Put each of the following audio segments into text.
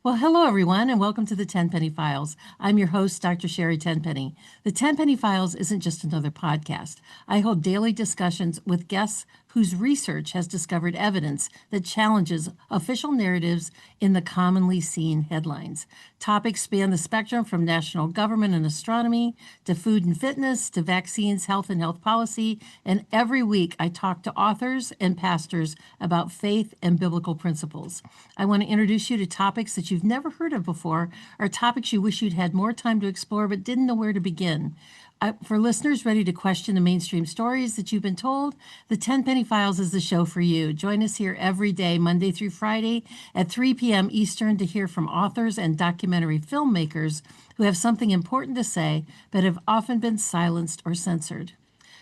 Well, hello, everyone, and welcome to the Tenpenny Files. I'm your host, Dr. Sherri Tenpenny. The Tenpenny Files isn't just another podcast. I hold daily discussions with guests whose research has discovered evidence that challenges official narratives in the commonly seen headlines. Topics span the spectrum from national government and astronomy to food and fitness to vaccines, health, and health policy. And every week I talk to authors and pastors about faith and biblical principles. I want to introduce you to topics that you've never heard of before, or topics you wish you'd had more time to explore but didn't know where to begin. For listeners ready to question the mainstream stories that you've been told, the Tenpenny Files is the show for you. Join us here every day, Monday through Friday at 3 p.m. Eastern, to hear from authors and documentary filmmakers who have something important to say but have often been silenced or censored.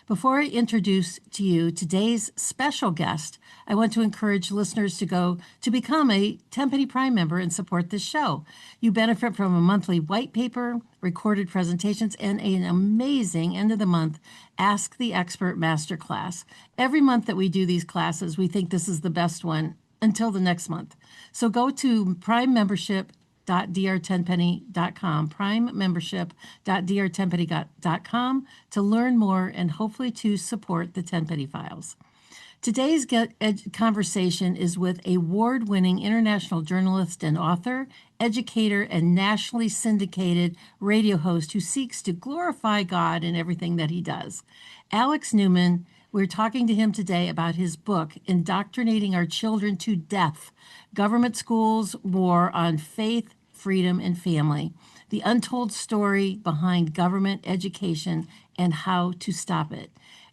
Before I introduce to you today's special guest, I want to encourage listeners to become a Tenpenny Prime member and support this show. You benefit from a monthly white paper, recorded presentations, and an amazing end of the month Ask the Expert Masterclass. Every month that we do these classes, we think this is the best one until the next month. So go to Prime Membership drtenpenny.com, primemembership.drtenpenny.com to learn more and hopefully to support the Tenpenny Files. Today's conversation is with award-winning international journalist and author, educator, and nationally syndicated radio host who seeks to glorify God in everything that he does. Alex Newman. We're talking to him today about his book, Indoctrinating Our Children to Death: Government Schools, War on Faith, Freedom, and Family, the untold story behind government education and how to stop it.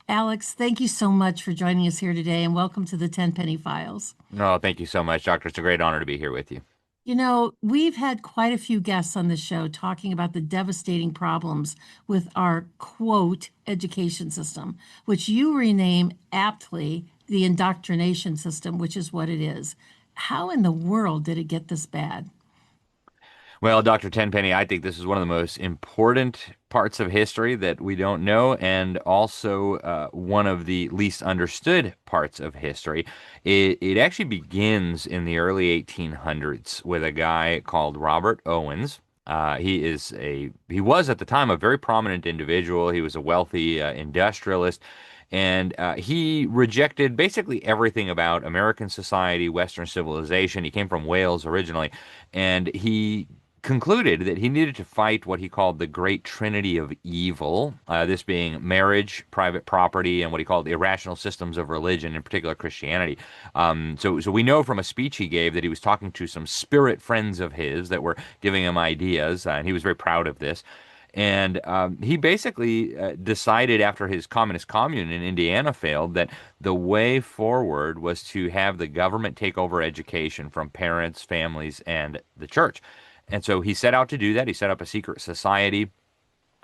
Alex, thank you so much for joining us here today, and welcome to the Tenpenny Files. No, thank you so much, Doctor. It's a great honor to be here with you. You know, we've had quite a few guests on the show talking about the devastating problems with our, quote, education system, which you rename aptly the indoctrination system, which is what it is. How in the world did it get this bad? Well, Dr. Tenpenny, I think this is one of the most important parts of history that we don't know, and also one of the least understood parts of history. It actually begins in the early 1800s with a guy called Robert Owens. He was at the time a very prominent individual. He was a wealthy industrialist. And he rejected basically everything about American society, Western civilization. He came from Wales originally, and he concluded that he needed to fight what he called the great trinity of evil, this being marriage, private property, and what he called the irrational systems of religion, in particular Christianity. So we know from a speech he gave that he was talking to some spirit friends of his that were giving him ideas, and he was very proud of this. And he basically decided after his communist commune in Indiana failed that the way forward was to have the government take over education from parents, families, and the church. And so he set out to do that. He set up a secret society.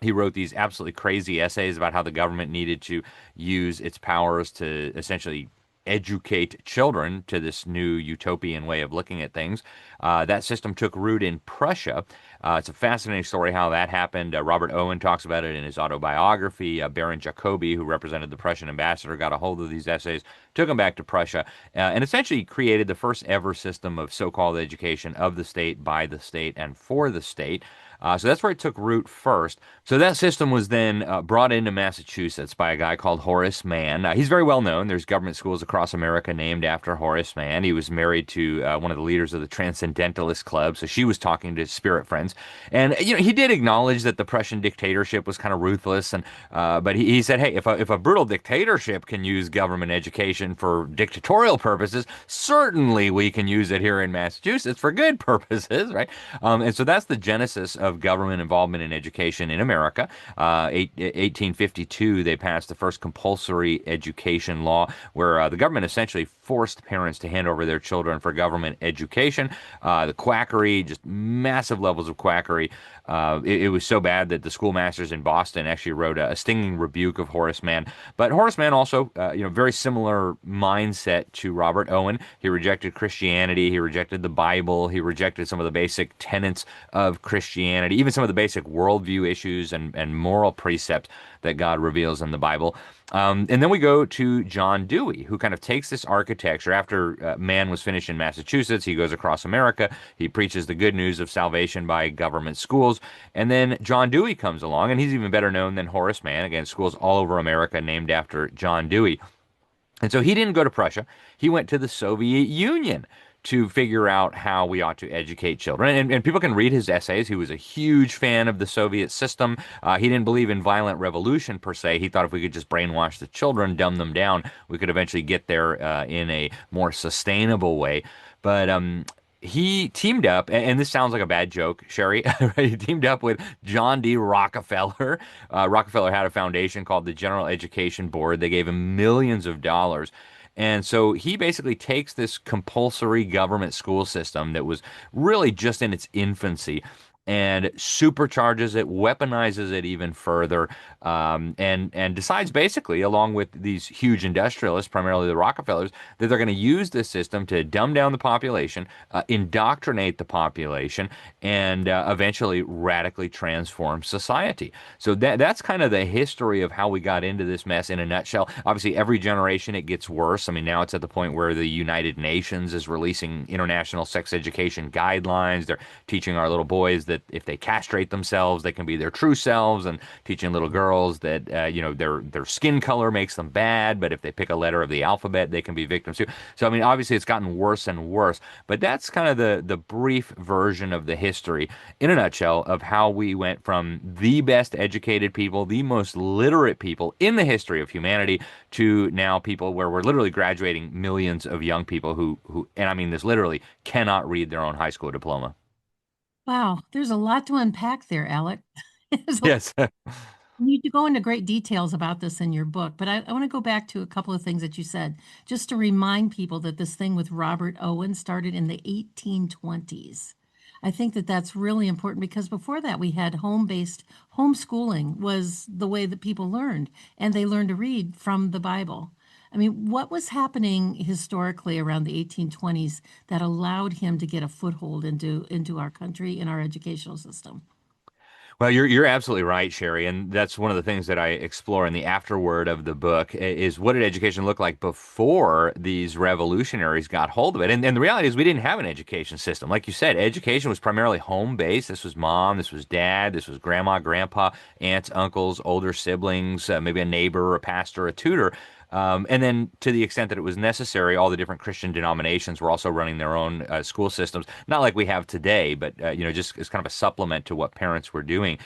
He wrote these absolutely crazy essays about how the government needed to use its powers to essentially educate children to this new utopian way of looking at things. That system took root in Prussia. It's a fascinating story how that happened. Robert Owen talks about it in his autobiography. Baron Jacobi, who represented the Prussian ambassador, got a hold of these essays, took them back to Prussia, and essentially created the first ever system of so-called education of the state, by the state, and for the state. So that's where it took root first. So that system was then brought into Massachusetts by a guy called Horace Mann. He's very well known. There's government schools across America named after Horace Mann. He was married to one of the leaders of the Transcendentalist Club, so she was talking to spirit friends. And he did acknowledge that the Prussian dictatorship was kind of ruthless, and but he said, hey, if a brutal dictatorship can use government education for dictatorial purposes, certainly we can use it here in Massachusetts for good purposes, right? And so that's the genesis of government involvement in education in America. 1852, they passed the first compulsory education law, where the government essentially forced parents to hand over their children for government education. The quackery, just massive levels of quackery. It was so bad that the schoolmasters in Boston actually wrote a stinging rebuke of Horace Mann. But Horace Mann also, very similar mindset to Robert Owen. He rejected Christianity. He rejected the Bible. He rejected some of the basic tenets of Christianity, even some of the basic worldview issues and moral precepts that God reveals in the Bible. And then we go to John Dewey, who kind of takes this architecture after man was finished in Massachusetts. He goes across America. He preaches the good news of salvation by government schools. And then John Dewey comes along, and he's even better known than Horace Mann. Again, schools all over America named after John Dewey. And so he didn't go to Prussia. He went to the Soviet Union to figure out how we ought to educate children. And people can read his essays. He was a huge fan of the Soviet system. He didn't believe in violent revolution per se. He thought if we could just brainwash the children, dumb them down, we could eventually get there in a more sustainable way. But he teamed up, and this sounds like a bad joke, Sherri. He teamed up with John D. Rockefeller. Rockefeller had a foundation called the General Education Board. They gave him millions of dollars. And so he basically takes this compulsory government school system that was really just in its infancy and supercharges it, weaponizes it even further, and decides basically, along with these huge industrialists, primarily the Rockefellers, that they're going to use this system to dumb down the population, indoctrinate the population, and eventually radically transform society. So that's kind of the history of how we got into this mess in a nutshell. Obviously, every generation it gets worse. I mean, now it's at the point where the United Nations is releasing international sex education guidelines. They're teaching our little boys that if they castrate themselves, they can be their true selves, and teaching little girls that their skin color makes them bad, but if they pick a letter of the alphabet, they can be victims too. So I mean, obviously, it's gotten worse and worse. But that's kind of the brief version of the history, in a nutshell, of how we went from the best educated people, the most literate people in the history of humanity, to now people where we're literally graduating millions of young people who, and I mean this literally, cannot read their own high school diploma. Wow, there's a lot to unpack there, Alec. There's a Yes. You do go into great details about this in your book, but I want to go back to a couple of things that you said, just to remind people that this thing with Robert Owen started in the 1820s. I think that that's really important because before that we had home-based homeschooling was the way that people learned, and they learned to read from the Bible. I mean, what was happening historically around the 1820s that allowed him to get a foothold into our country and our educational system? Well, you're absolutely right, Sherri, and that's one of the things that I explore in the afterword of the book is what did education look like before these revolutionaries got hold of it? And the reality is we didn't have an education system. Like you said, education was primarily home-based. This was mom, this was dad, this was grandma, grandpa, aunts, uncles, older siblings, maybe a neighbor, a pastor, a tutor. And then, to the extent that it was necessary, all the different Christian denominations were also running their own school systems, not like we have today, but just as kind of a supplement to what parents were doing.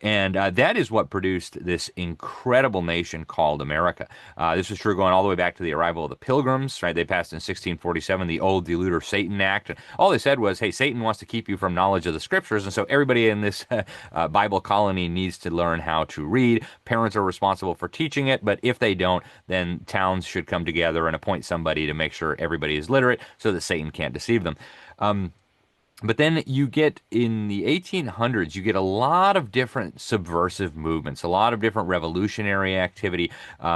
And that is what produced this incredible nation called America. This was true going all the way back to the arrival of the Pilgrims, right? They passed in 1647 the Old Deluder Satan Act. And all they said was, hey, Satan wants to keep you from knowledge of the scriptures. And so everybody in this Bible colony needs to learn how to read. Parents are responsible for teaching it. But if they don't, then towns should come together and appoint somebody to make sure everybody is literate so that Satan can't deceive them. But then you get in the 1800s, you get a lot of different subversive movements, a lot of different revolutionary activity.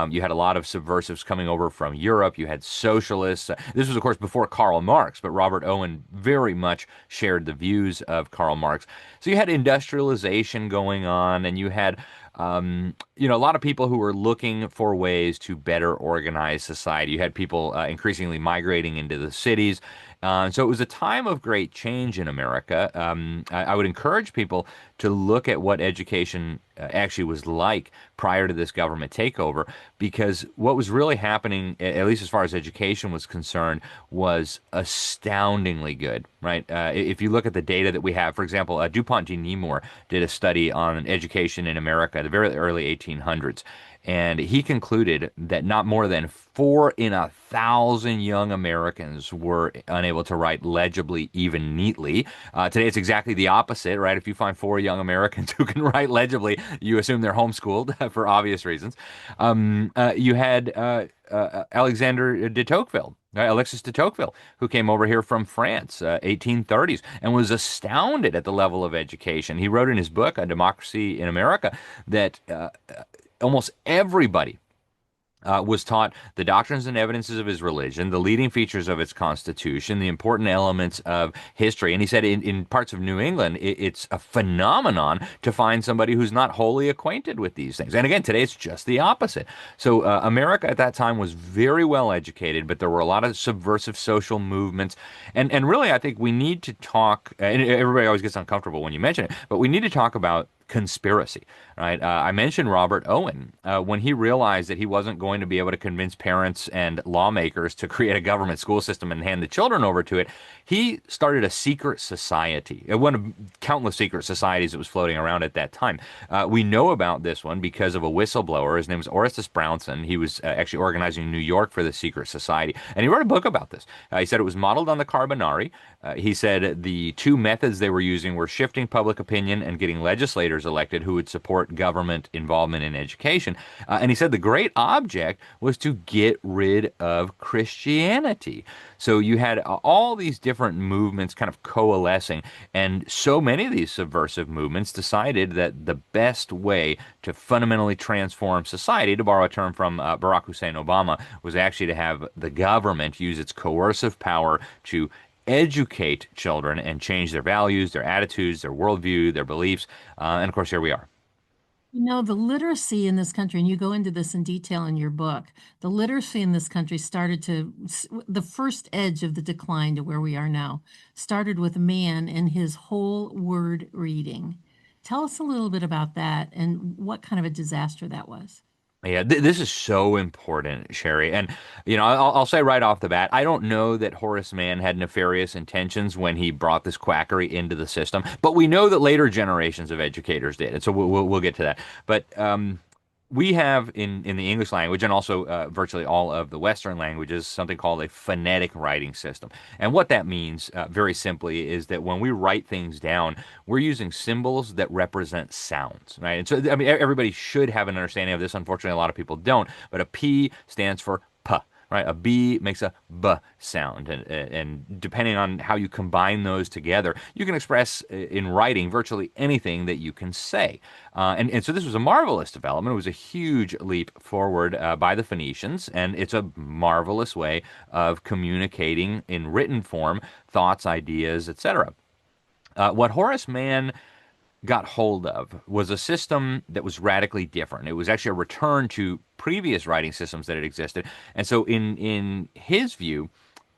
You had a lot of subversives coming over from Europe. You had socialists. This was, of course, before Karl Marx, but Robert Owen very much shared the views of Karl Marx. So you had industrialization going on, and you had a lot of people who were looking for ways to better organize society. You had people increasingly migrating into the cities. So it was a time of great change in America. I would encourage people to look at what education actually was like prior to this government takeover, because what was really happening, at least as far as education was concerned, was astoundingly good, right? If you look at the data that we have, for example, DuPont de Nemours did a study on education in America, the very early 1800s. And he concluded that not more than 4 in 1,000 young Americans were unable to write legibly, even neatly. Today, it's exactly the opposite, right? If you find 4 young Americans who can write legibly, you assume they're homeschooled for obvious reasons. You had Alexander de Tocqueville. Alexis de Tocqueville, who came over here from France, 1830s, and was astounded at the level of education. He wrote in his book, A Democracy in America, that almost everybody was taught the doctrines and evidences of his religion, the leading features of its constitution, the important elements of history. And he said in parts of New England, it's a phenomenon to find somebody who's not wholly acquainted with these things. And again, today it's just the opposite. So America at that time was very well educated, but there were a lot of subversive social movements. And really, I think we need to talk, and everybody always gets uncomfortable when you mention it, but we need to talk about conspiracy, right? I mentioned Robert Owen when he realized that he wasn't going to be able to convince parents and lawmakers to create a government school system and hand the children over to it. He started a secret society, one of countless secret societies that was floating around at that time. We know about this one because of a whistleblower. His name was Orestes Brownson. He was actually organizing in New York for the secret society, and he wrote a book about this. He said it was modeled on the Carbonari. He said the two methods they were using were shifting public opinion and getting legislators elected who would support government involvement in education. And he said the great object was to get rid of Christianity. So you had all these different movements kind of coalescing, and so many of these subversive movements decided that the best way to fundamentally transform society, to borrow a term from Barack Hussein Obama, was actually to have the government use its coercive power to educate children and change their values, their attitudes, their worldview, their beliefs. And of course, here we are. The literacy in this country, and you go into this in detail in your book, the literacy in this country the first edge of the decline to where we are now started with man and his whole word reading. Tell us a little bit about that and what kind of a disaster that was. Yeah, this is so important, Sherri. And, I'll say right off the bat, I don't know that Horace Mann had nefarious intentions when he brought this quackery into the system, but we know that later generations of educators did. And so we'll get to that. But we have in the English language and also virtually all of the Western languages something called a phonetic writing system. And what that means, very simply, is that when we write things down, we're using symbols that represent sounds, right? And so, I mean, everybody should have an understanding of this. Unfortunately, a lot of people don't. But a P stands for P. Right, a B makes a B sound, and depending on how you combine those together, you can express in writing virtually anything that you can say. And so this was a marvelous development. It was a huge leap forward by the Phoenicians, and it's a marvelous way of communicating in written form thoughts, ideas, etc. What Horace Mann got hold of was a system that was radically different. It was actually a return to previous writing systems that had existed. And so in his view,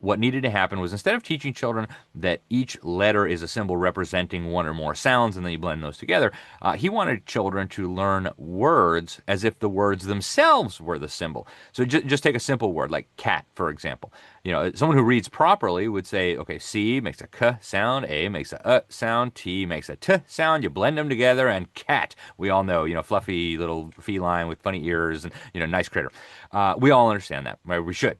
what needed to happen was instead of teaching children that each letter is a symbol representing one or more sounds and then you blend those together, he wanted children to learn words as if the words themselves were the symbol. So just take a simple word like cat, for example. Someone who reads properly would say, okay, C makes a k sound, A makes a sound, T makes a t sound. You blend them together, and cat, we all know, fluffy little feline with funny ears and, nice critter. We all understand that, right? We should.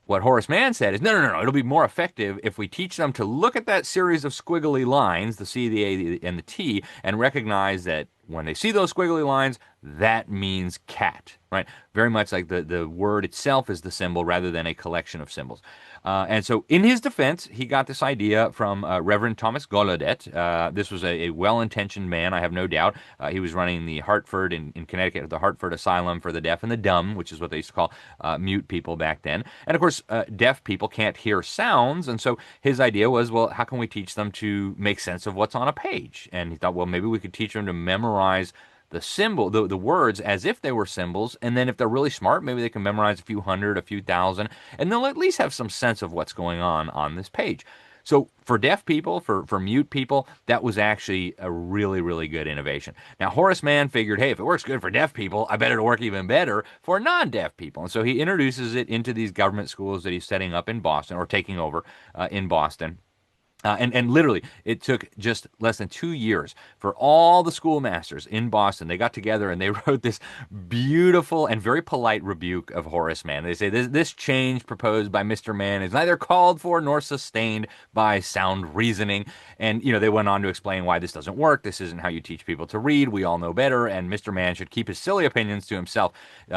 What Horace Mann said is, no. It'll be more effective if we teach them to look at that series of squiggly lines, the C, the A, and the T, and recognize that when they see those squiggly lines, that means cat, right? Very much like the word itself is the symbol rather than a collection of symbols. And so in his defense, he got this idea from Reverend Thomas Gallaudet. This was a well-intentioned man, I have no doubt. He was running the Hartford in Connecticut, the Hartford Asylum for the Deaf and the Dumb, which is what they used to call mute people back then. And of course, deaf people can't hear sounds. And so his idea was, well, how can we teach them to make sense of what's on a page? And he thought, well, maybe we could teach them to memorize the symbol, the words as if they were symbols, and then if they're really smart, maybe they can memorize a few hundred, a few thousand, and they'll at least have some sense of what's going on this page. So for deaf people, for mute people, that was actually a really, really good innovation. Now, Horace Mann figured, hey, if it works good for deaf people, I bet it'll work even better for non-deaf people. And so he introduces it into these government schools that he's setting up in Boston, or taking over in Boston. And literally, it took just less than 2 years for all the schoolmasters in Boston. They got together and they wrote this beautiful and very polite rebuke of Horace Mann. They say, this change proposed by Mr. Mann is neither called for nor sustained by sound reasoning. And, they went on to explain why this doesn't work. This isn't how you teach people to read. We all know better. And Mr. Mann should keep his silly opinions to himself.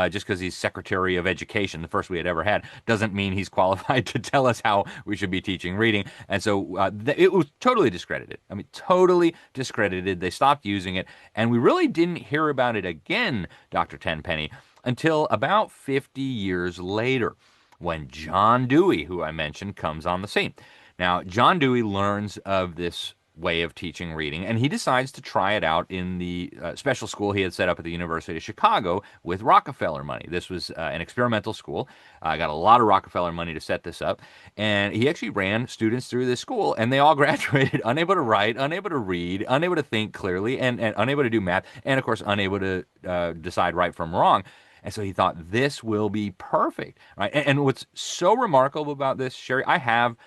Just because he's Secretary of Education, the first we had ever had, doesn't mean he's qualified to tell us how we should be teaching reading. And so it was totally discredited. I mean, totally discredited. They stopped using it, and we really didn't hear about it again, Dr. Tenpenny, until about 50 years later when John Dewey, who I mentioned, comes on the scene. Now, John Dewey learns of this way of teaching reading, and he decides to try it out in the special school he had set up at the University of Chicago with Rockefeller money. This was an experimental school. Got a lot of Rockefeller money to set this up, and he actually ran students through this school, and they all graduated unable to write, unable to read, unable to think clearly, and unable to do math, and of course, unable to decide right from wrong. And so he thought this will be perfect, right? And what's so remarkable about this, Sherri, I have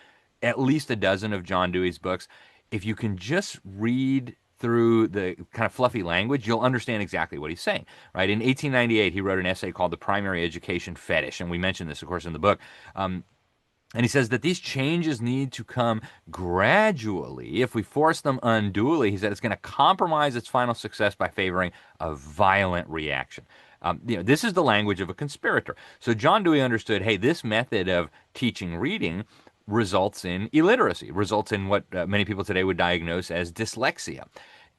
at least a dozen of John Dewey's books. If you can just read through the kind of fluffy language, you'll understand exactly what he's saying, right? In 1898, he wrote an essay called The Primary Education Fetish, and we mentioned this, of course, in the book. And he says that these changes need to come gradually. If we force them unduly, he said it's going to compromise its final success by favoring a violent reaction. This is the language of a conspirator. So John Dewey understood, hey, this method of teaching reading results in illiteracy, results in what many people today would diagnose as dyslexia.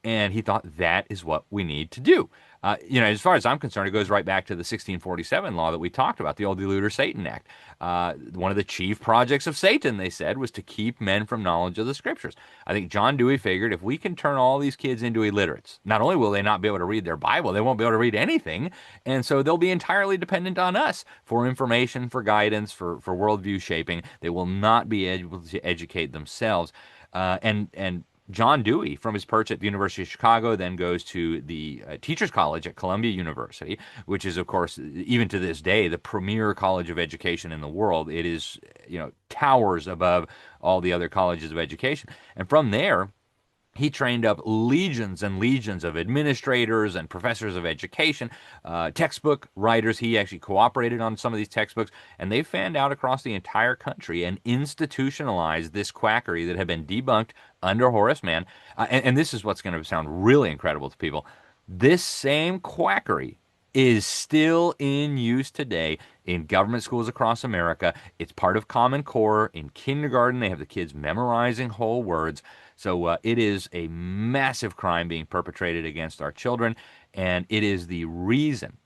And he thought that is what we need to do. As far as I'm concerned, it goes right back to the 1647 law that we talked about, the old Deluder Satan Act. One of the chief projects of Satan, they said, was to keep men from knowledge of the scriptures. I think John Dewey figured if we can turn all these kids into illiterates, not only will they not be able to read their Bible, they won't be able to read anything. And so they'll be entirely dependent on us for information, for guidance, for worldview shaping. They will not be able to educate themselves. And John Dewey, from his perch at the University of Chicago, then goes to the Teachers College at Columbia University, which is, of course, even to this day, the premier college of education in the world. It is, towers above all the other colleges of education. And from there, he trained up legions and legions of administrators and professors of education, textbook writers. He actually cooperated on some of these textbooks, and they fanned out across the entire country and institutionalized this quackery that had been debunked under Horace Mann. And this is what's going to sound really incredible to people. This same quackery is still in use today in government schools across America. It's part of Common Core. In kindergarten, they have the kids memorizing whole words. So it is a massive crime being perpetrated against our children, and it is the reason,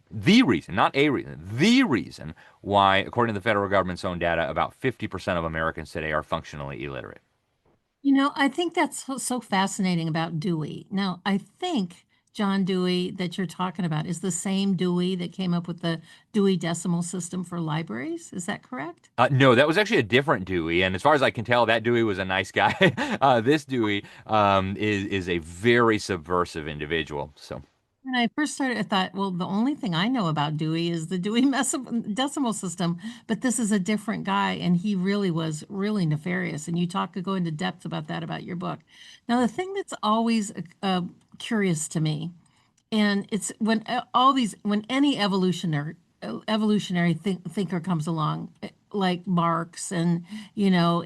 not a reason, the reason why, according to the federal government's own data, about 50% of Americans today are functionally illiterate. I think that's so fascinating about Dewey. Now, I think John Dewey that you're talking about is the same Dewey that came up with the Dewey Decimal System for libraries. Is that correct? No, that was actually a different Dewey, and as far as I can tell, that Dewey was a nice guy. This Dewey is a very subversive individual. So. When I first started, I thought, well, the only thing I know about Dewey is the Decimal System, but this is a different guy, and he really was really nefarious. And you go into depth about that about your book. Now, the thing that's always curious to me, and it's when when any thinker comes along, like Marx and Mao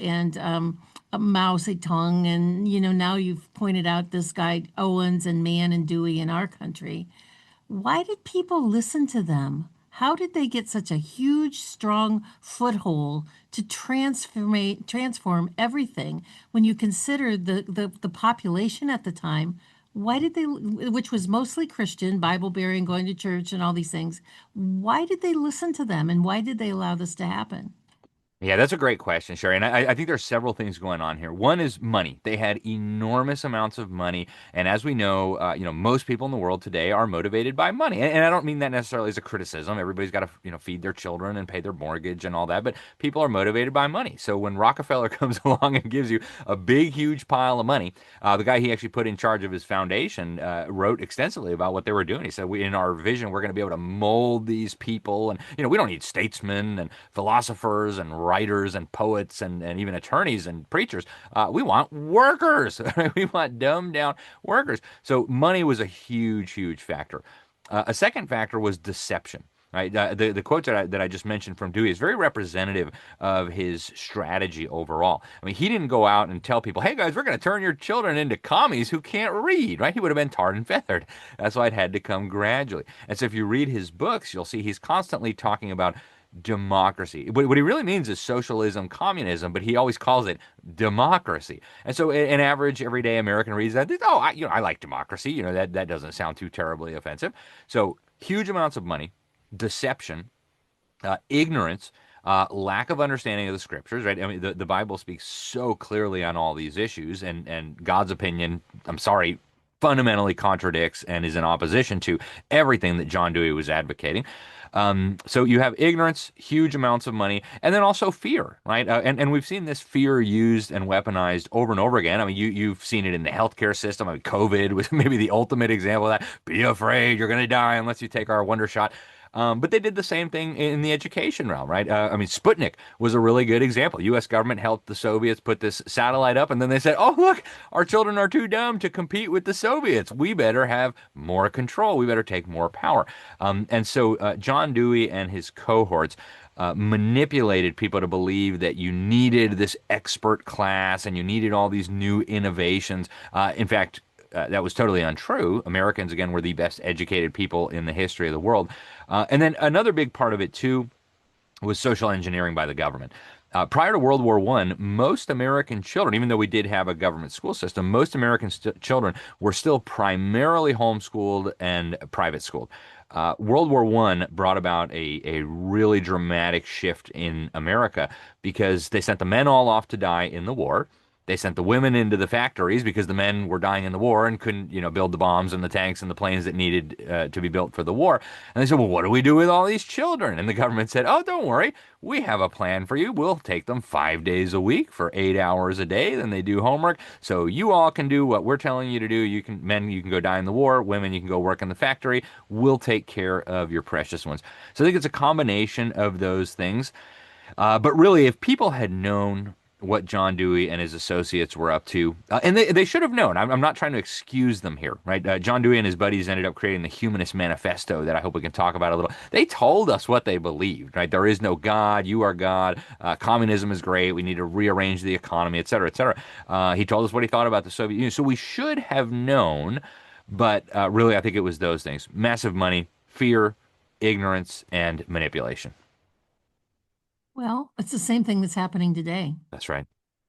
Zedong, and now you've pointed out this guy Owens and Mann and Dewey in our country. Why did people listen to them? How did they get such a huge, strong foothold to transform everything when you consider the population at the time? Why did they, which was mostly Christian, Bible bearing, going to church, and all these things? Why did they listen to them, and why did they allow this to happen? Yeah, that's a great question, Sherri. And I think there's several things going on here. One is money. They had enormous amounts of money, and as we know, most people in the world today are motivated by money. And I don't mean that necessarily as a criticism. Everybody's got to, feed their children and pay their mortgage and all that. But people are motivated by money. So when Rockefeller comes along and gives you a big, huge pile of money, the guy he actually put in charge of his foundation wrote extensively about what they were doing. He said, in our vision, we're going to be able to mold these people, and we don't need statesmen and philosophers and writers and poets and even attorneys and preachers. We want workers. We want dumbed down workers. So money was a huge, huge factor. A second factor was deception. Right, the quote that I just mentioned from Dewey is very representative of his strategy overall. I mean, he didn't go out and tell people, "Hey guys, we're going to turn your children into commies who can't read." Right? He would have been tarred and feathered. That's why it had to come gradually. And so, if you read his books, you'll see he's constantly talking about democracy. What he really means is socialism, communism, but he always calls it democracy. And so an average everyday American reads that, oh, I like democracy. That doesn't sound too terribly offensive. So huge amounts of money, deception, ignorance, lack of understanding of the scriptures, right? I mean, the Bible speaks so clearly on all these issues, and God's opinion, I'm sorry, fundamentally contradicts and is in opposition to everything that John Dewey was advocating. So you have ignorance, huge amounts of money, and then also fear, right? And we've seen this fear used and weaponized over and over again. I mean, you've seen it in the healthcare system. I mean, COVID was maybe the ultimate example of that. Be afraid, you're going to die unless you take our wonder shot. But they did the same thing in the education realm, right? I mean, Sputnik was a really good example. U.S. government helped the Soviets put this satellite up, and then they said, "Oh, look, our children are too dumb to compete with the Soviets. We better have more control. We better take more power." And so John Dewey and his cohorts manipulated people to believe that you needed this expert class and you needed all these new innovations. In fact, that was totally untrue. Americans, again, were the best educated people in the history of the world. And then another big part of it, too, was social engineering by the government. Prior to World War I, most American children, even though we did have a government school system, most American children were still primarily homeschooled and private schooled. World War I brought about a really dramatic shift in America because they sent the men all off to die in the war. They sent the women into the factories because the men were dying in the war and couldn't, build the bombs and the tanks and the planes that needed to be built for the war. And they said, well, what do we do with all these children? And the government said, oh, don't worry. We have a plan for you. We'll take them 5 days a week for 8 hours a day. Then they do homework. So you all can do what we're telling you to do. Men, you can go die in the war. Women, you can go work in the factory. We'll take care of your precious ones. So I think it's a combination of those things. But really, if people had known what John Dewey and his associates were up to, and they should have known. I'm not trying to excuse them here, right? John Dewey and his buddies ended up creating the Humanist Manifesto that I hope we can talk about a little. They told us what they believed, right? There is no God. You are God. Communism is great. We need to rearrange the economy, et cetera, et cetera. He told us what he thought about the Soviet Union. So we should have known, but really, I think it was those things: massive money, fear, ignorance, and manipulation. Well, it's the same thing that's happening today. That's right.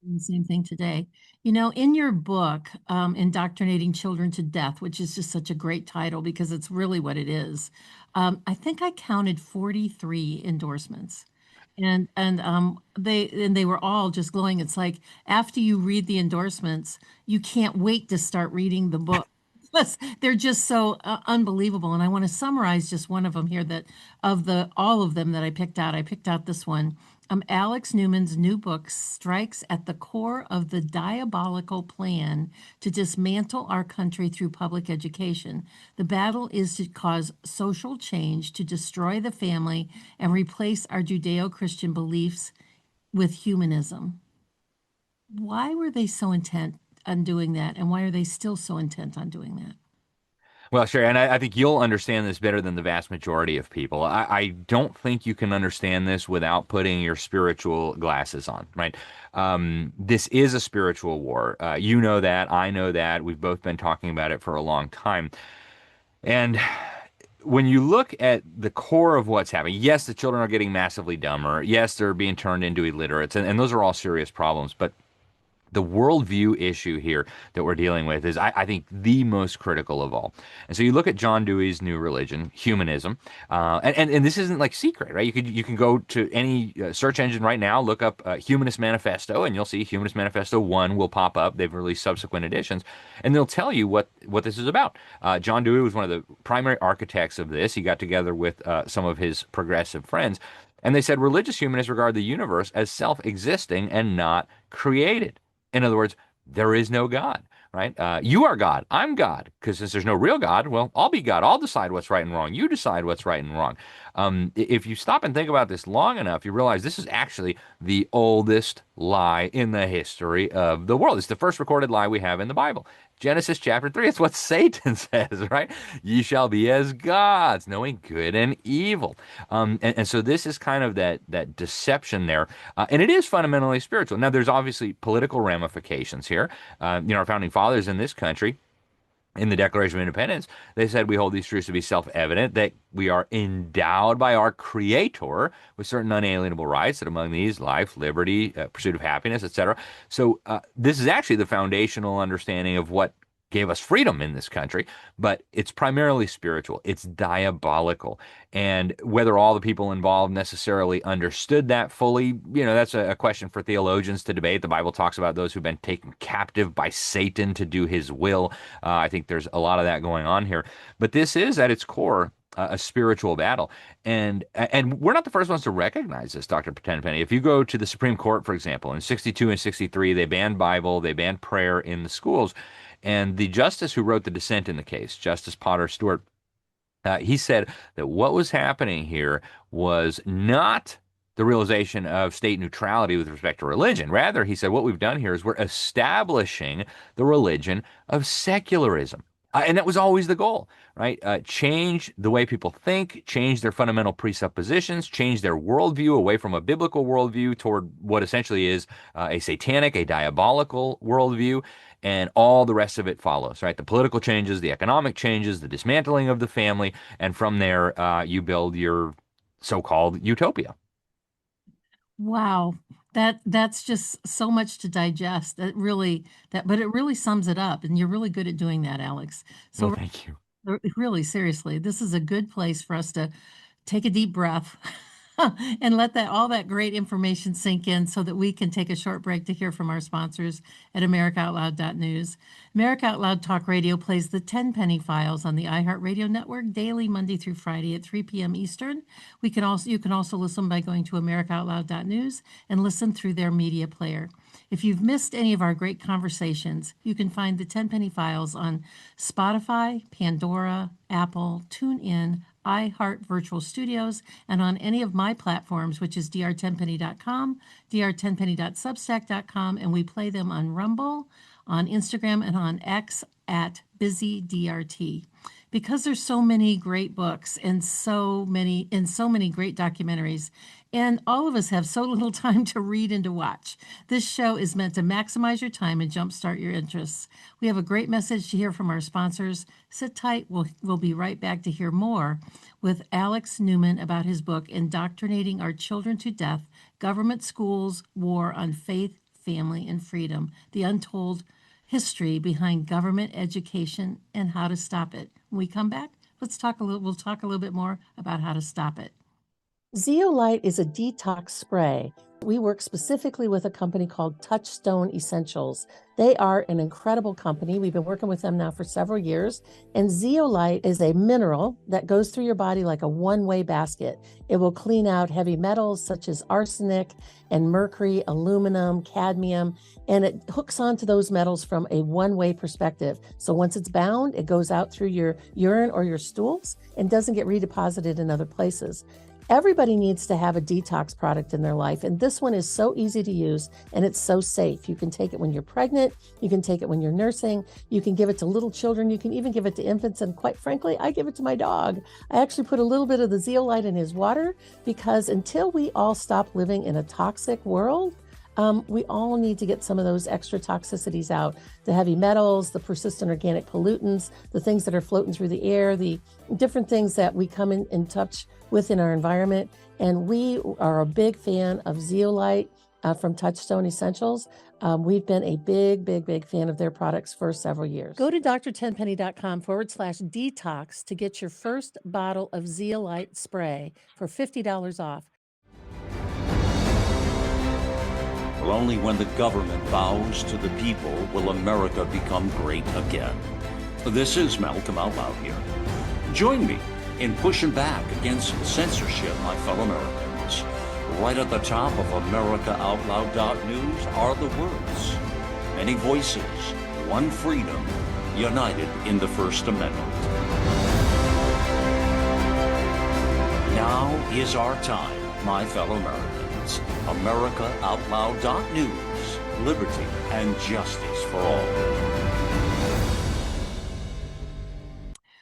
The same thing today. In your book, Indoctrinating Children to Death, which is just such a great title because it's really what it is, I think I counted 43 endorsements. And they were all just glowing. It's like after you read the endorsements, you can't wait to start reading the book. They're just so unbelievable. And I want to summarize just one of them here that of the all of them that I picked out this one. Alex Newman's new book strikes at the core of the diabolical plan to dismantle our country through public education. The battle is to cause social change, to destroy the family, and replace our Judeo-Christian beliefs with humanism. Why were they so intent on doing that, and why are they still so intent on doing that? Well, sure, and I think you'll understand this better than the vast majority of people. I don't think you can understand this without putting your spiritual glasses on, right? This is a spiritual war. You know that. I know that. We've both been talking about it for a long time. And when you look at the core of what's happening, yes, the children are getting massively dumber. Yes, they're being turned into illiterates, and those are all serious problems. But the worldview issue here that we're dealing with is, I think, the most critical of all. And so you look at John Dewey's new religion, humanism, and this isn't like secret, right? You can go to any search engine right now, look up Humanist Manifesto, and you'll see Humanist Manifesto 1 will pop up. They've released subsequent editions, and they'll tell you what this is about. John Dewey was one of the primary architects of this. He got together with some of his progressive friends, and they said religious humanists regard the universe as self-existing and not created. In other words, there is no God, right? You are God. I'm God. Because since there's no real God, well, I'll be God. I'll decide what's right and wrong. You decide what's right and wrong. If you stop and think about this long enough, you realize this is actually the oldest lie in the history of the world. It's the first recorded lie we have in the Bible. Genesis chapter 3, it's what Satan says, right? Ye shall be as gods, knowing good and evil. And so this is kind of that deception there. And it is fundamentally spiritual. Now, there's obviously political ramifications here. Our founding fathers in this country, in the Declaration of Independence, they said we hold these truths to be self-evident, that we are endowed by our Creator with certain unalienable rights, that among these, life, liberty, pursuit of happiness, etc. So this is actually the foundational understanding of what gave us freedom in this country, but it's primarily spiritual. It's diabolical. And whether all the people involved necessarily understood that fully, that's a question for theologians to debate. The Bible talks about those who've been taken captive by Satan to do his will. I think there's a lot of that going on here. But this is, at its core, a spiritual battle. And we're not the first ones to recognize this, Dr. Tenpenny. If you go to the Supreme Court, for example, in 62 and 63, they banned Bible, they banned prayer in the schools. And the justice who wrote the dissent in the case, Justice Potter Stewart, he said that what was happening here was not the realization of state neutrality with respect to religion. Rather, he said, what we've done here is we're establishing the religion of secularism. And that was always the goal, right? Change the way people think, change their fundamental presuppositions, change their worldview away from a biblical worldview toward what essentially is a satanic, a diabolical worldview, and all the rest of it follows, right? The political changes, the economic changes, the dismantling of the family, and from there, you build your so-called utopia. Wow. That's just so much to digest. But it really sums it up, and you're really good at doing that, Alex. So Well, thank you. really, seriously, this is a good place for us to take a deep breath and let all that great information sink in so that we can take a short break to hear from our sponsors at AmericaOutloud.news. America Out Loud Talk Radio plays the Tenpenny Files on the iHeartRadio network daily, Monday through Friday at 3 p.m. Eastern. You can also listen by going to AmericaOutloud.news and listen through their media player. If you've missed any of our great conversations, you can find the Tenpenny Files on Spotify, Pandora, Apple, TuneIn, iHeart Virtual Studios, and on any of my platforms, which is drtenpenny.com, drtenpenny.substack.com, and we play them on Rumble, on Instagram, and on X at BusyDRT. Because there's so many great books and so many great documentaries, and all of us have so little time to read and to watch, this show is meant to maximize your time and jumpstart your interests. We have a great message to hear from our sponsors. Sit tight. We'll be right back to hear more with Alex Newman about his book, Indoctrinating Our Children to Death, Government Schools, War on Faith, Family, and Freedom, the Untold History Behind Government Education and How to Stop It. When we come back, we'll talk a little bit more about how to stop it. Zeolite is a detox spray. We work specifically with a company called Touchstone Essentials. They are an incredible company. We've been working with them now for several years. And zeolite is a mineral that goes through your body like a one-way basket. It will clean out heavy metals such as arsenic and mercury, aluminum, cadmium, and it hooks onto those metals from a one-way perspective. So once it's bound, it goes out through your urine or your stools and doesn't get redeposited in other places. Everybody needs to have a detox product in their life, and this one is so easy to use and it's so safe. You can take it when you're pregnant, you can take it when you're nursing, you can give it to little children, you can even give it to infants, and quite frankly, I give it to my dog. I actually put a little bit of the zeolite in his water because until we all stop living in a toxic world, we all need to get some of those extra toxicities out. The heavy metals, the persistent organic pollutants, the things that are floating through the air, the different things that we come in touch with in our environment. And we are a big fan of zeolite from Touchstone Essentials. We've been a big fan of their products for several years. Go to drtenpenny.com/detox to get your first bottle of zeolite spray for $50 off. Well, only when the government bows to the people will America become great again. This is Malcolm Out Loud here. Join me in pushing back against censorship, my fellow Americans. Right at the top of AmericaOutloud.news are the words: many voices, one freedom, united in the First Amendment. Now is our time, my fellow Americans. AmericaOutloud.news, liberty and justice for all.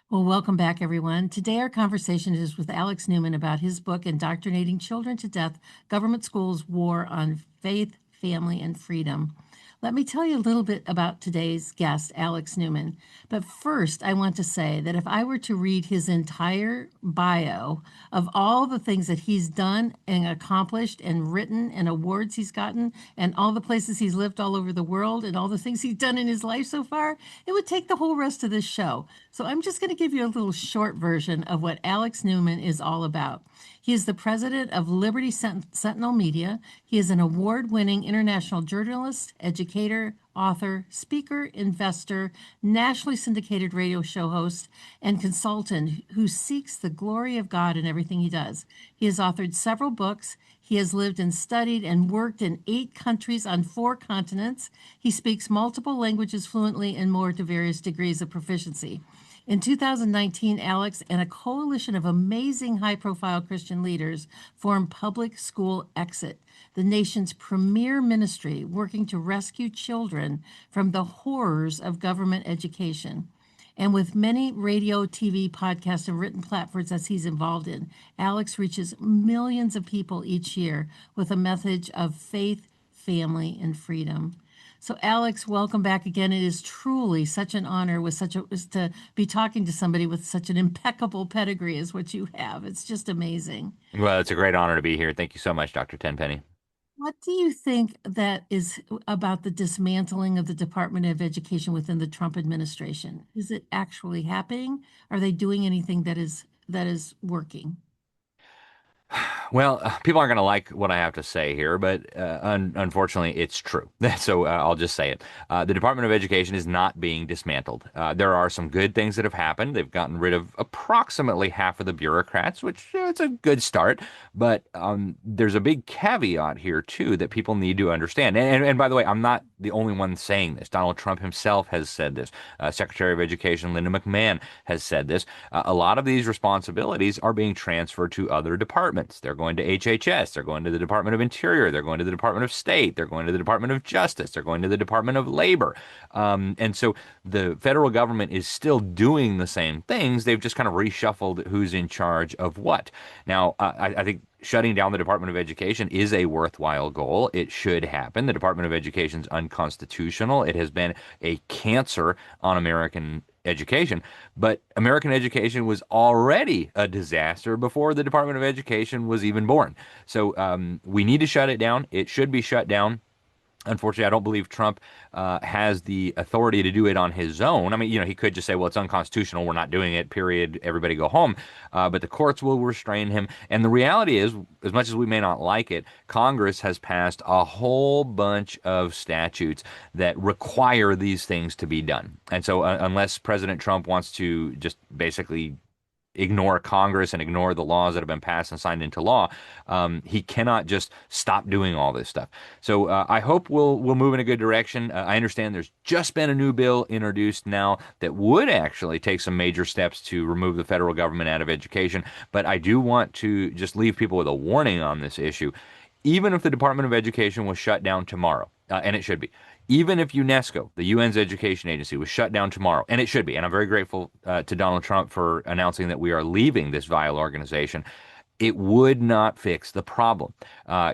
Well, welcome back, everyone. Today, our conversation is with Alex Newman about his book, Indoctrinating Children to Death, Government Schools, War on Faith, Family, and Freedom. Let me tell you a little bit about today's guest, Alex Newman. But first, I want to say that if I were to read his entire bio of all the things that he's done and accomplished and written and awards he's gotten and all the places he's lived all over the world and all the things he's done in his life so far, it would take the whole rest of this show. So I'm just going to give you a little short version of what Alex Newman is all about. He is the president of Liberty Sentinel Media. He is an award-winning international journalist, educator, author, speaker, investor, nationally syndicated radio show host, and consultant who seeks the glory of God in everything he does. He has authored several books. He has lived and studied and worked in 8 countries on 4 continents. He speaks multiple languages fluently and more to various degrees of proficiency. In 2019, Alex and a coalition of amazing high-profile Christian leaders formed Public School Exit, the nation's premier ministry working to rescue children from the horrors of government education. And with many radio, TV, podcasts, and written platforms that he's involved in, Alex reaches millions of people each year with a message of faith, family, and freedom. So, Alex, welcome back again. It is truly such an honor to be talking to somebody with such an impeccable pedigree as what you have. It's just amazing. Well, it's a great honor to be here. Thank you so much, Dr. Tenpenny. What do you think that is about the dismantling of the Department of Education within the Trump administration? Is it actually happening? Are they doing anything that is working? Well, people aren't going to like what I have to say here, but unfortunately, it's true. So I'll just say it. The Department of Education is not being dismantled. There are some good things that have happened. They've gotten rid of approximately half of the bureaucrats, which it's a good start. But there's a big caveat here, too, that people need to understand. And by the way, I'm not the only one saying this. Donald Trump himself has said this. Secretary of Education Linda McMahon has said this. A lot of these responsibilities are being transferred to other departments. They're going to HHS. They're going to the Department of Interior. They're going to the Department of State. They're going to the Department of Justice. They're going to the Department of Labor. And so the federal government is still doing the same things. They've just kind of reshuffled who's in charge of what. Now, I think shutting down the Department of Education is a worthwhile goal. It should happen. The Department of Education is unconstitutional. It has been a cancer on American education, but American education was already a disaster before the Department of Education was even born. So we need to shut it down. It should be shut down. Unfortunately, I don't believe Trump has the authority to do it on his own. I mean, he could just say, well, it's unconstitutional. We're not doing it, period. Everybody go home. But the courts will restrain him. And the reality is, as much as we may not like it, Congress has passed a whole bunch of statutes that require these things to be done. And so unless President Trump wants to just basically ignore Congress and ignore the laws that have been passed and signed into law, he cannot just stop doing all this stuff. So I hope we'll move in a good direction. I understand there's just been a new bill introduced now that would actually take some major steps to remove the federal government out of education. But I do want to just leave people with a warning on this issue. Even if the Department of Education was shut down tomorrow, and it should be, even if UNESCO, the UN's education agency, was shut down tomorrow, and it should be, and I'm very grateful to Donald Trump for announcing that we are leaving this vile organization, it would not fix the problem.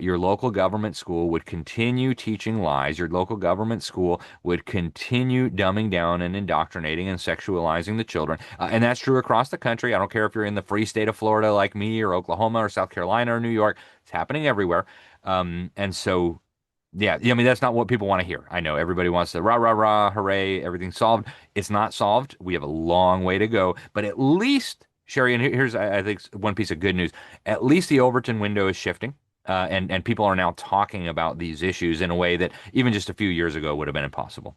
Your local government school would continue teaching lies. Your local government school would continue dumbing down and indoctrinating and sexualizing the children. And that's true across the country. I don't care if you're in the free state of Florida like me, or Oklahoma, or South Carolina, or New York. It's happening everywhere. And so, yeah, I mean, that's not what people want to hear. I know everybody wants to rah, rah, rah, hooray, everything's solved. It's not solved. We have a long way to go. But at least, Sherri, and here's, I think, one piece of good news. At least the Overton window is shifting. And people are now talking about these issues in a way that even just a few years ago would have been impossible.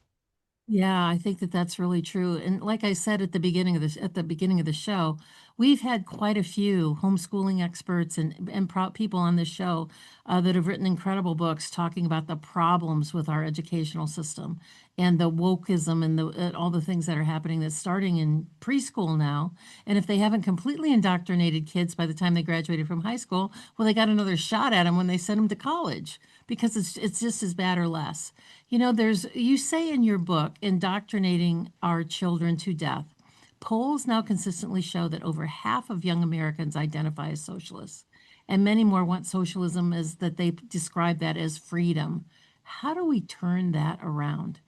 Yeah, I think that that's really true. And like I said at the beginning of the show, we've had quite a few homeschooling experts and people on this show that have written incredible books talking about the problems with our educational system and the wokeism and all the things that are happening that's starting in preschool now. And if they haven't completely indoctrinated kids by the time they graduated from high school, well, they got another shot at them when they send them to college, because it's just as bad or less. You say in your book, Indoctrinating Our Children to Death, polls now consistently show that over half of young Americans identify as socialists, and many more want socialism as that they describe that as freedom. How do we turn that around?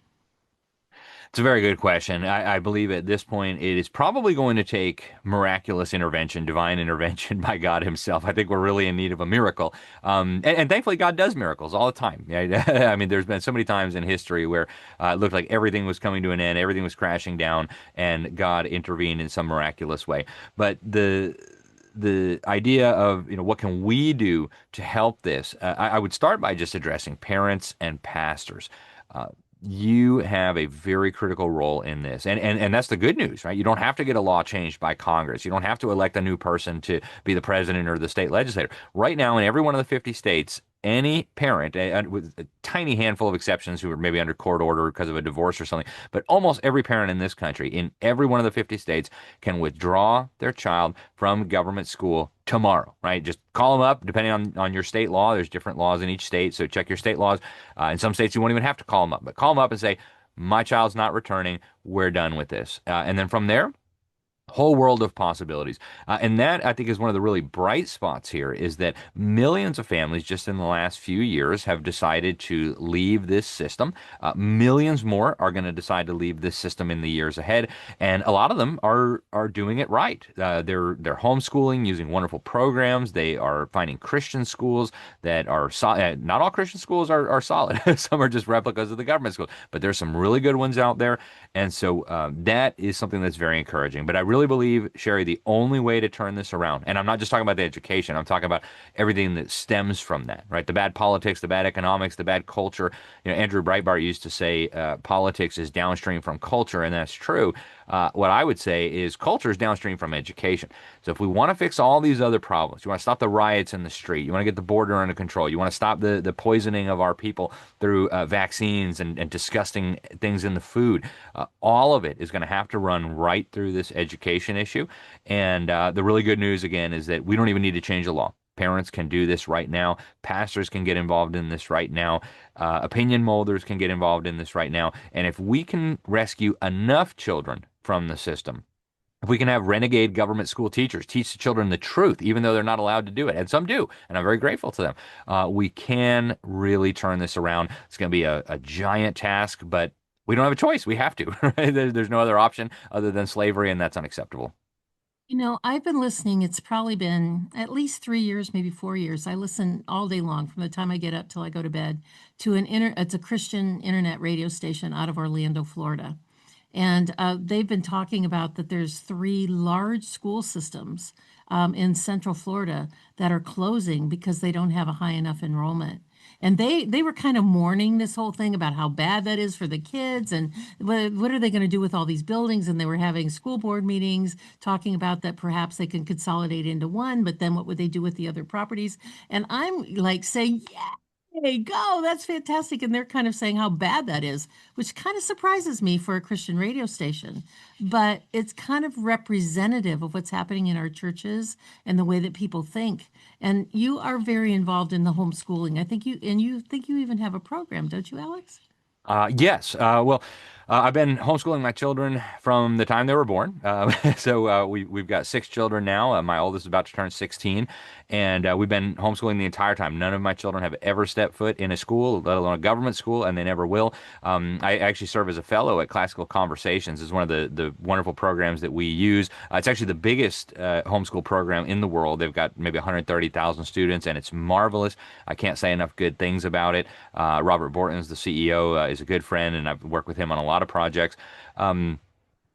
It's a very good question. I believe at this point it is probably going to take miraculous intervention, divine intervention by God Himself. I think we're really in need of a miracle. And thankfully, God does miracles all the time. I mean, there's been so many times in history where it looked like everything was coming to an end, everything was crashing down, and God intervened in some miraculous way. But the idea of what can we do to help this, I would start by just addressing parents and pastors. Uh, you have a very critical role in this. And that's the good news, right? You don't have to get a law changed by Congress. You don't have to elect a new person to be the president or the state legislator. Right now, in every one of the 50 states, any parent, with a tiny handful of exceptions who are maybe under court order because of a divorce or something, but almost every parent in this country, in every one of the 50 states, can withdraw their child from government school tomorrow, right? Just call them up, depending on your state law. There's different laws in each state, so check your state laws. In some states, you won't even have to call them up, but call them up and say, my child's not returning. We're done with this. And then from there, whole world of possibilities. And that, I think, is one of the really bright spots here, is that millions of families just in the last few years have decided to leave this system. Millions more are going to decide to leave this system in the years ahead. And a lot of them are doing it right. They're homeschooling using wonderful programs. They are finding Christian schools that are solid. Not all Christian schools are solid. Some are just replicas of the government schools. But there's some really good ones out there. And so that is something that's very encouraging. But I really believe, Sherri, the only way to turn this around, and I'm not just talking about the education, I'm talking about everything that stems from that, right? The bad politics, the bad economics, the bad culture. Andrew Breitbart used to say politics is downstream from culture, and that's true. What I would say is culture is downstream from education. So if we want to fix all these other problems, you want to stop the riots in the street, you want to get the border under control, you want to stop the poisoning of our people through vaccines and disgusting things in the food, all of it is going to have to run right through this education issue. And the really good news, again, is that we don't even need to change the law. Parents can do this right now. Pastors can get involved in this right now. Opinion molders can get involved in this right now. And if we can rescue enough children from the system, if we can have renegade government school teachers teach the children the truth, even though they're not allowed to do it, and some do, and I'm very grateful to them, we can really turn this around. It's going to be a giant task, but we don't have a choice. We have to. Right? There's no other option other than slavery, and that's unacceptable. I've been listening. It's probably been at least 3 years, maybe 4 years. I listen all day long from the time I get up till I go to bed to it's a Christian internet radio station out of Orlando, Florida. And they've been talking about that there's 3 large school systems in Central Florida that are closing because they don't have a high enough enrollment. And they were kind of mourning this whole thing about how bad that is for the kids and what are they going to do with all these buildings? And they were having school board meetings talking about that perhaps they can consolidate into one, but then what would they do with the other properties? And I'm like saying, yeah. Hey, go. That's fantastic. And they're kind of saying how bad that is, which kind of surprises me for a Christian radio station. But it's kind of representative of what's happening in our churches and the way that people think. And you are very involved in the homeschooling. I think you think you even have a program, don't you, Alex? Yes. Well, I've been homeschooling my children from the time they were born. So we've got 6 children now. My oldest is about to turn 16, and we've been homeschooling the entire time. None of my children have ever stepped foot in a school, let alone a government school, and they never will. I actually serve as a fellow at Classical Conversations. It's one of the wonderful programs that we use. It's actually the biggest homeschool program in the world. They've got maybe 130,000 students, and it's marvelous. I can't say enough good things about it. Robert Bortons, the CEO, is a good friend, and I've worked with him on a lot of projects.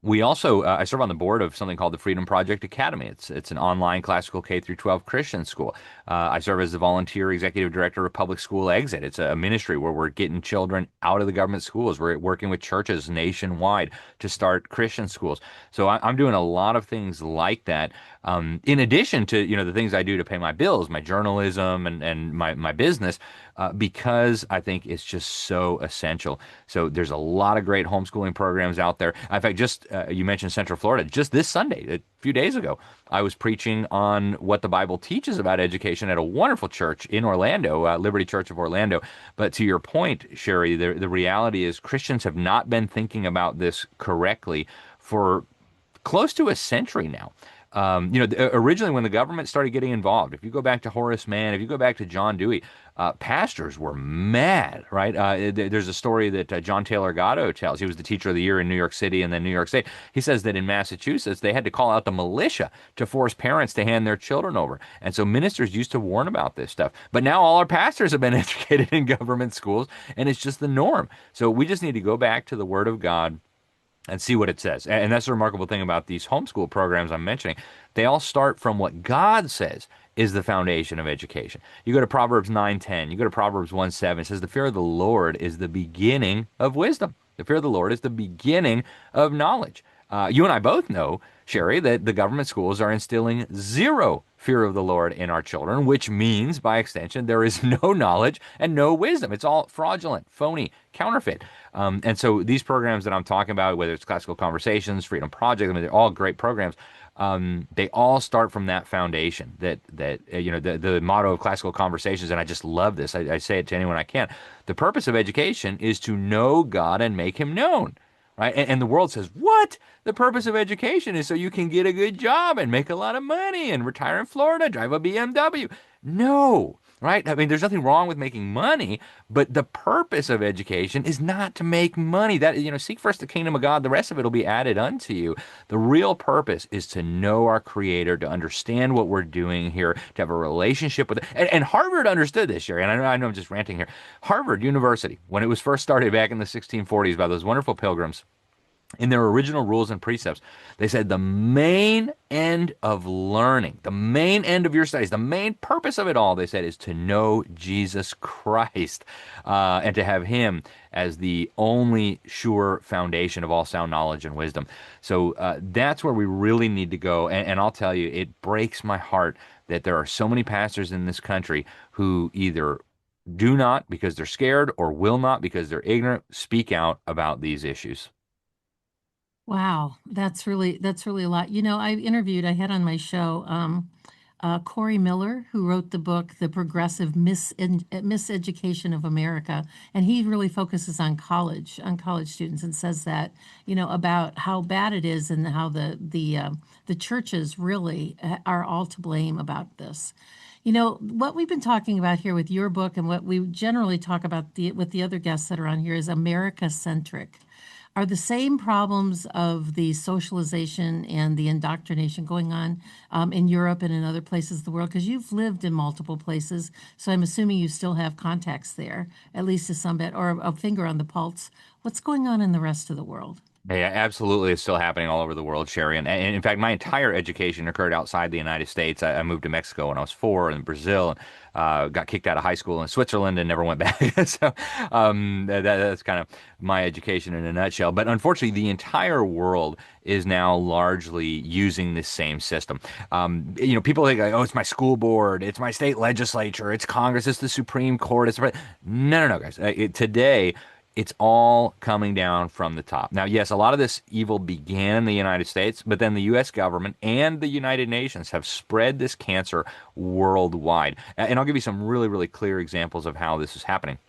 We also, I serve on the board of something called the Freedom Project Academy. It's an online classical K through 12 Christian school. I serve as the volunteer executive director of Public School Exit. It's a ministry where we're getting children out of the government schools. We're working with churches nationwide to start Christian schools. So I'm doing a lot of things like that. In addition to the things I do to pay my bills, my journalism and my business, because I think it's just so essential. So there's a lot of great homeschooling programs out there. In fact, just you mentioned Central Florida. Just this Sunday, a few days ago, I was preaching on what the Bible teaches about education at a wonderful church in Orlando, Liberty Church of Orlando. But to your point, Sherri, the reality is Christians have not been thinking about this correctly for close to a century now. Originally when the government started getting involved, if you go back to Horace Mann, if you go back to John Dewey, pastors were mad, right? There's a story that John Taylor Gatto tells. He was the teacher of the year in New York City and then New York State. He says that in Massachusetts, they had to call out the militia to force parents to hand their children over. And so ministers used to warn about this stuff. But now all our pastors have been educated in government schools, and it's just the norm. So we just need to go back to the Word of God and see what it says. And that's the remarkable thing about these homeschool programs I'm mentioning. They all start from what God says is the foundation of education. You go to Proverbs 9:10, you go to Proverbs 1:7, it says the fear of the Lord is the beginning of wisdom. The fear of the Lord is the beginning of knowledge. You and I both know, Sherri, that the government schools are instilling zero fear of the Lord in our children, which means, by extension, there is no knowledge and no wisdom. It's all fraudulent, phony, counterfeit. And so these programs that I'm talking about, whether it's Classical Conversations, Freedom Project, I mean, they're all great programs. They all start from that foundation, the motto of Classical Conversations, and I just love this. I say it to anyone I can. The purpose of education is to know God and make him known. Right? And the world says, what? The purpose of education is so you can get a good job and make a lot of money and retire in Florida, drive a BMW. No, right? I mean, there's nothing wrong with making money, but the purpose of education is not to make money. Seek first the kingdom of God. The rest of it will be added unto you. The real purpose is to know our Creator, to understand what we're doing here, to have a relationship with it. And Harvard understood this, Sherri, and I know I'm just ranting here. Harvard University, when it was first started back in the 1640s by those wonderful pilgrims, in their original rules and precepts, they said the main end of learning, the main end of your studies, the main purpose of it all, they said, is to know Jesus Christ and to have him as the only sure foundation of all sound knowledge and wisdom. So that's where we really need to go. And I'll tell you, it breaks my heart that there are so many pastors in this country who either do not because they're scared or will not because they're ignorant speak out about these issues. Wow, that's really a lot. I had on my show Corey Miller, who wrote the book The Progressive Miseducation of America, and he really focuses on college students and says that, about how bad it is and how the churches really are all to blame about this. What we've been talking about here with your book and what we generally talk about with the other guests that are on here is America-centric. Are the same problems of the socialization and the indoctrination going on in Europe and in other places of the world? Because you've lived in multiple places, so I'm assuming you still have contacts there, at least to some bit, or a finger on the pulse. What's going on in the rest of the world? Yeah, absolutely. It's still happening all over the world, Sherri. And in fact, my entire education occurred outside the United States. I moved to Mexico when I was 4 and Brazil, and got kicked out of high school in Switzerland and never went back. So that's kind of my education in a nutshell. But unfortunately, the entire world is now largely using this same system. People think, oh, it's my school board, it's my state legislature, it's Congress, it's the Supreme Court. No, guys. Today, it's all coming down from the top. Now, yes, a lot of this evil began in the United States, but then the U.S. government and the United Nations have spread this cancer worldwide. And I'll give you some really, really clear examples of how this is happening.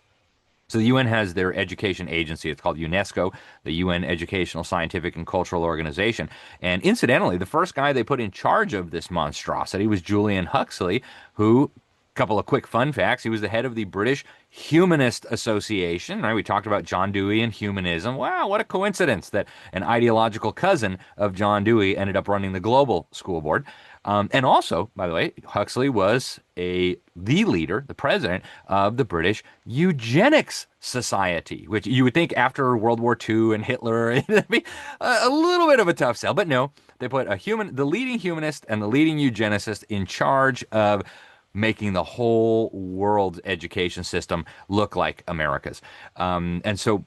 So the UN has their education agency. It's called UNESCO, the UN Educational, Scientific, and Cultural Organization. And incidentally, the first guy they put in charge of this monstrosity was Julian Huxley, who... Couple of quick fun facts. He was the head of the British Humanist Association, right? We talked about John Dewey and humanism. Wow, what a coincidence that an ideological cousin of John Dewey ended up running the global school board. And also, by the way, Huxley was the leader, the president of the British Eugenics Society, which you would think after World War II and Hitler, it'd be a little bit of a tough sell. But no, they put the leading humanist and the leading eugenicist in charge of making the whole world's education system look like America's. And so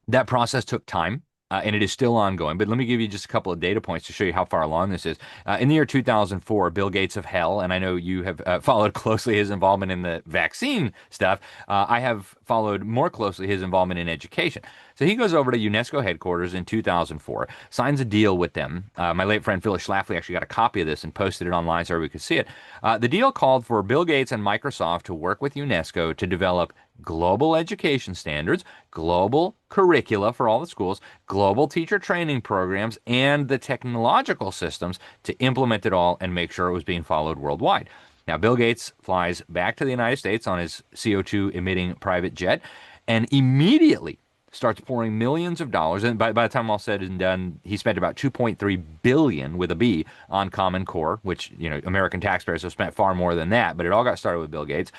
that process took time. And it is still ongoing. But let me give you just a couple of data points to show you how far along this is. In the year 2004, Bill Gates of hell, and I know you have followed closely his involvement in the vaccine stuff. I have followed more closely his involvement in education. So he goes over to UNESCO headquarters in 2004, signs a deal with them. My late friend Phyllis Schlafly actually got a copy of this and posted it online so everybody could see it. The deal called for Bill Gates and Microsoft to work with UNESCO to develop global education standards, global curricula for all the schools, global teacher training programs, and the technological systems to implement it all and make sure it was being followed worldwide. Now, Bill Gates flies back to the United States on his CO2 emitting private jet and immediately starts pouring millions of dollars. And by the time all said and done, he spent about 2.3 billion with a B on Common Core, which, American taxpayers have spent far more than that, but it all got started with Bill Gates.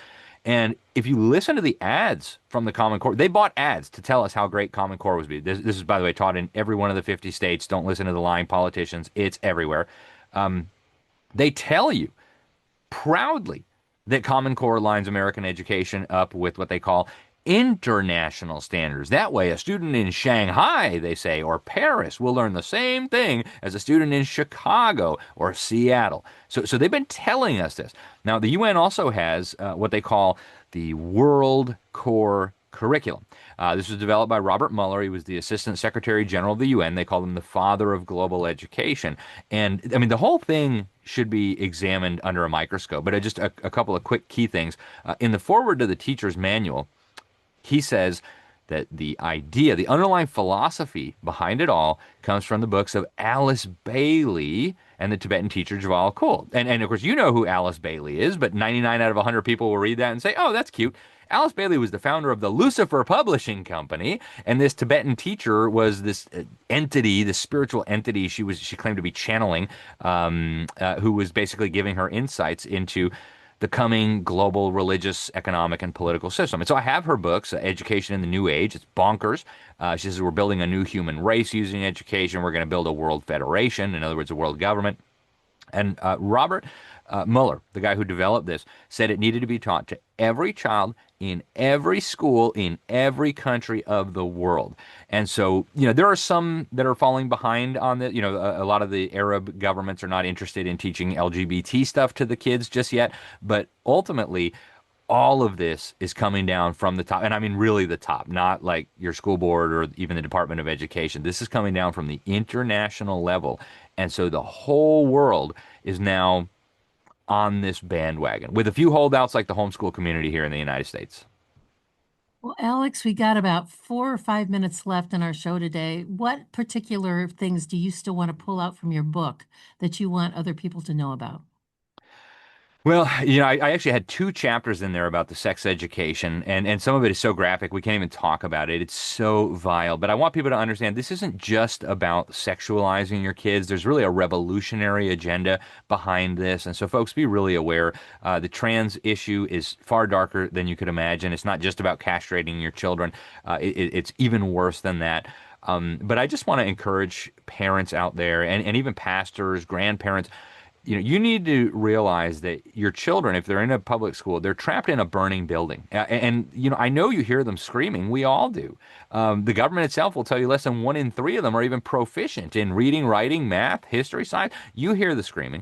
And if you listen to the ads from the Common Core, they bought ads to tell us how great Common Core was. This is, by the way, taught in every one of the 50 states. Don't listen to the lying politicians. It's everywhere. They tell you proudly that Common Core lines American education up with what they call international standards. That way, a student in Shanghai, they say, or Paris will learn the same thing as a student in Chicago or Seattle. So they've been telling us this. Now, the UN also has what they call the World Core Curriculum. This was developed by Robert Mueller. He was the Assistant Secretary General of the UN. They call him the father of global education. And, I mean, the whole thing should be examined under a microscope. But just a couple of quick key things. In the foreword to the teacher's manual, he says that the idea, the underlying philosophy behind it all comes from the books of Alice Bailey and the Tibetan teacher Jewel Kuhl. And of course, you know who Alice Bailey is, but 99 out of 100 people will read that and say, oh, that's cute. Alice Bailey was the founder of the Lucifer Publishing Company, and this Tibetan teacher was this entity, this spiritual entity she claimed to be channeling, who was basically giving her insights into the coming global religious, economic, and political system. And so I have her books, Education in the New Age. It's bonkers. She says we're building a new human race using education. We're going to build a world federation, in other words, a world government. And Robert Mueller, the guy who developed this, said it needed to be taught to every child in every school in every country of the world. And so, there are some that are falling behind on this. A lot of the Arab governments are not interested in teaching LGBT stuff to the kids just yet. But ultimately, all of this is coming down from the top. And I mean, really the top, not like your school board or even the Department of Education. This is coming down from the international level. And so the whole world is now on this bandwagon, with a few holdouts like the homeschool community here in the United States. Well, Alex, we got about 4 or 5 minutes left in our show today. What particular things do you still want to pull out from your book that you want other people to know about? Well, I actually had 2 chapters in there about the sex education, and some of it is so graphic we can't even talk about it. It's so vile. But I want people to understand this isn't just about sexualizing your kids. There's really a revolutionary agenda behind this. And so folks, be really aware. The trans issue is far darker than you could imagine. It's not just about castrating your children. It's even worse than that. But I just want to encourage parents out there and even pastors, grandparents. You need to realize that your children, if they're in a public school, they're trapped in a burning building. And I know you hear them screaming. We all do. The government itself will tell you less than 1 in 3 of them are even proficient in reading, writing, math, history, science. You hear the screaming.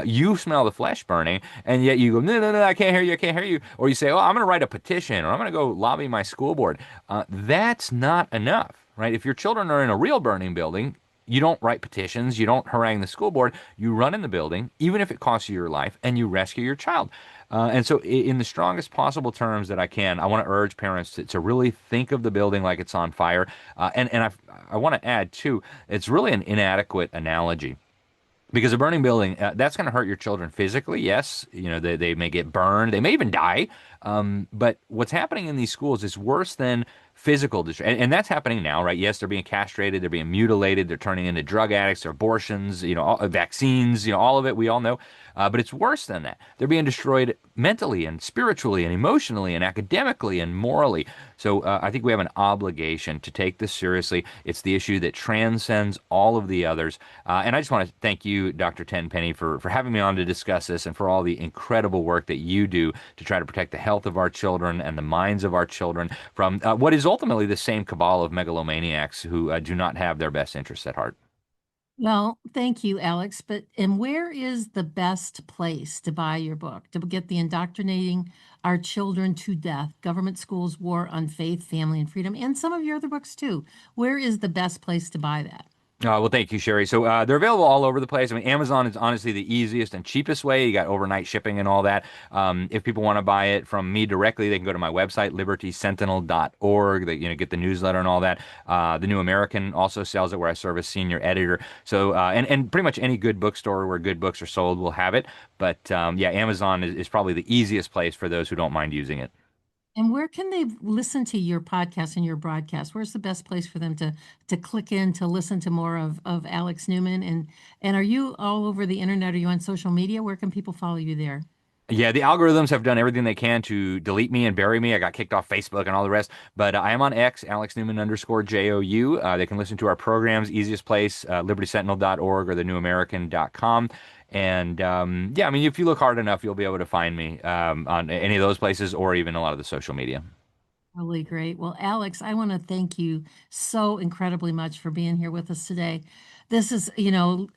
You smell the flesh burning. And yet you go, no, I can't hear you. I can't hear you. Or you say, oh, I'm going to write a petition, or I'm going to go lobby my school board. That's not enough, right? If your children are in a real burning building, you don't write petitions, you don't harangue the school board, you run in the building, even if it costs you your life, and you rescue your child. And so in the strongest possible terms that I can, I want to urge parents to really think of the building like it's on fire. And I want to add, too, it's really an inadequate analogy. Because a burning building, that's going to hurt your children physically, yes. They may get burned, they may even die. But what's happening in these schools is worse than physical destruction. And that's happening now, right? Yes, they're being castrated, they're being mutilated, they're turning into drug addicts, or abortions, vaccines, all of it, we all know. But it's worse than that. They're being destroyed mentally and spiritually and emotionally and academically and morally. So I think we have an obligation to take this seriously. It's the issue that transcends all of the others. And I just want to thank you, Dr. Tenpenny, for having me on to discuss this, and for all the incredible work that you do to try to protect the health of our children and the minds of our children from what is ultimately the same cabal of megalomaniacs who do not have their best interests at heart. Well, thank you, Alex. And where is the best place to buy your book, to get the Indoctrinating Our Children to Death, Government Schools, War on Faith, Family, and Freedom, and some of your other books too? Where is the best place to buy that? Well, thank you, Sherri. So they're available all over the place. I mean, Amazon is honestly the easiest and cheapest way. You got overnight shipping and all that. If people want to buy it from me directly, they can go to my website, libertysentinel.org. They, get the newsletter and all that. The New American also sells it, where I serve as senior editor. So and pretty much any good bookstore where good books are sold will have it. But yeah, Amazon is probably the easiest place for those who don't mind using it. And where can they listen to your podcast and your broadcast? Where's the best place for them to click in to listen to more of Alex Newman? And are you all over the internet? Are you on social media? Where can people follow you there? Yeah, the algorithms have done everything they can to delete me and bury me. I got kicked off Facebook and all the rest, but I am on X, Alex Newman _ JOU. They can listen to our programs, easiest place, libertysentinel.org or thenewamerican.com. And yeah, I mean, if you look hard enough, you'll be able to find me on any of those places or even a lot of the social media. Really great. Well, Alex, I want to thank you so incredibly much for being here with us today. This is,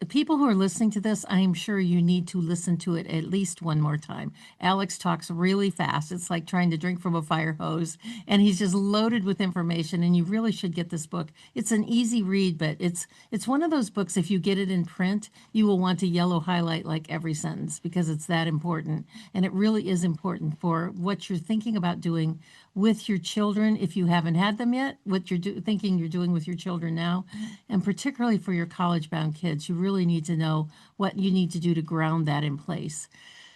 people who are listening to this, I'm sure you need to listen to it at least one more time. Alex talks really fast. It's like trying to drink from a fire hose, and he's just loaded with information, and you really should get this book. It's an easy read, but it's one of those books, if you get it in print, you will want to yellow highlight like every sentence because it's that important. And it really is important for what you're thinking about doing with your children if you haven't had them yet, what you're thinking you're doing with your children now, and particularly for your college-bound kids. You really need to know what you need to do to ground that in place.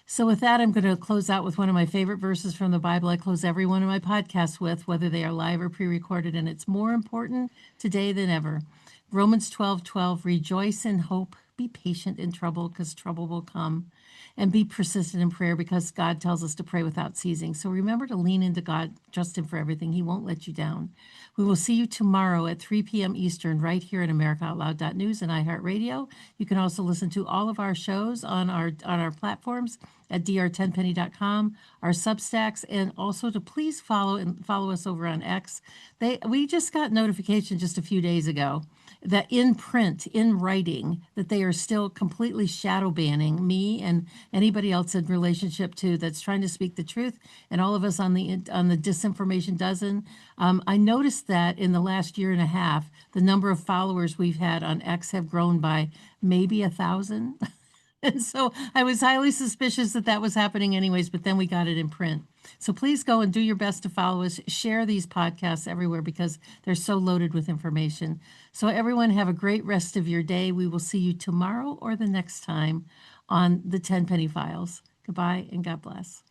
So with that, I'm going to close out with one of my favorite verses from the Bible. I close every one of my podcasts with, whether they are live or pre-recorded, and it's more important today than ever. Romans 12:12, rejoice in hope, be patient in trouble, because trouble will come, and be persistent in prayer because God tells us to pray without ceasing. So remember to lean into God, trust Him for everything. He won't let you down. We will see you tomorrow at 3 p.m. Eastern right here at AmericaOutloud.news and iHeartRadio. You can also listen to all of our shows on our platforms at dr10penny.com, our Substacks, and also to please follow us over on X. We just got notification just a few days ago that in print, in writing, that they are still completely shadow banning me and anybody else in relationship to that's trying to speak the truth, and all of us on the disinformation dozen. I noticed that in the last year and a half, the number of followers we've had on X have grown by maybe 1,000. And so I was highly suspicious that that was happening anyways, but then we got it in print. So please go and do your best to follow us. Share these podcasts everywhere because they're so loaded with information. So everyone have a great rest of your day. We will see you tomorrow or the next time on the Tenpenny Files. Goodbye and God bless.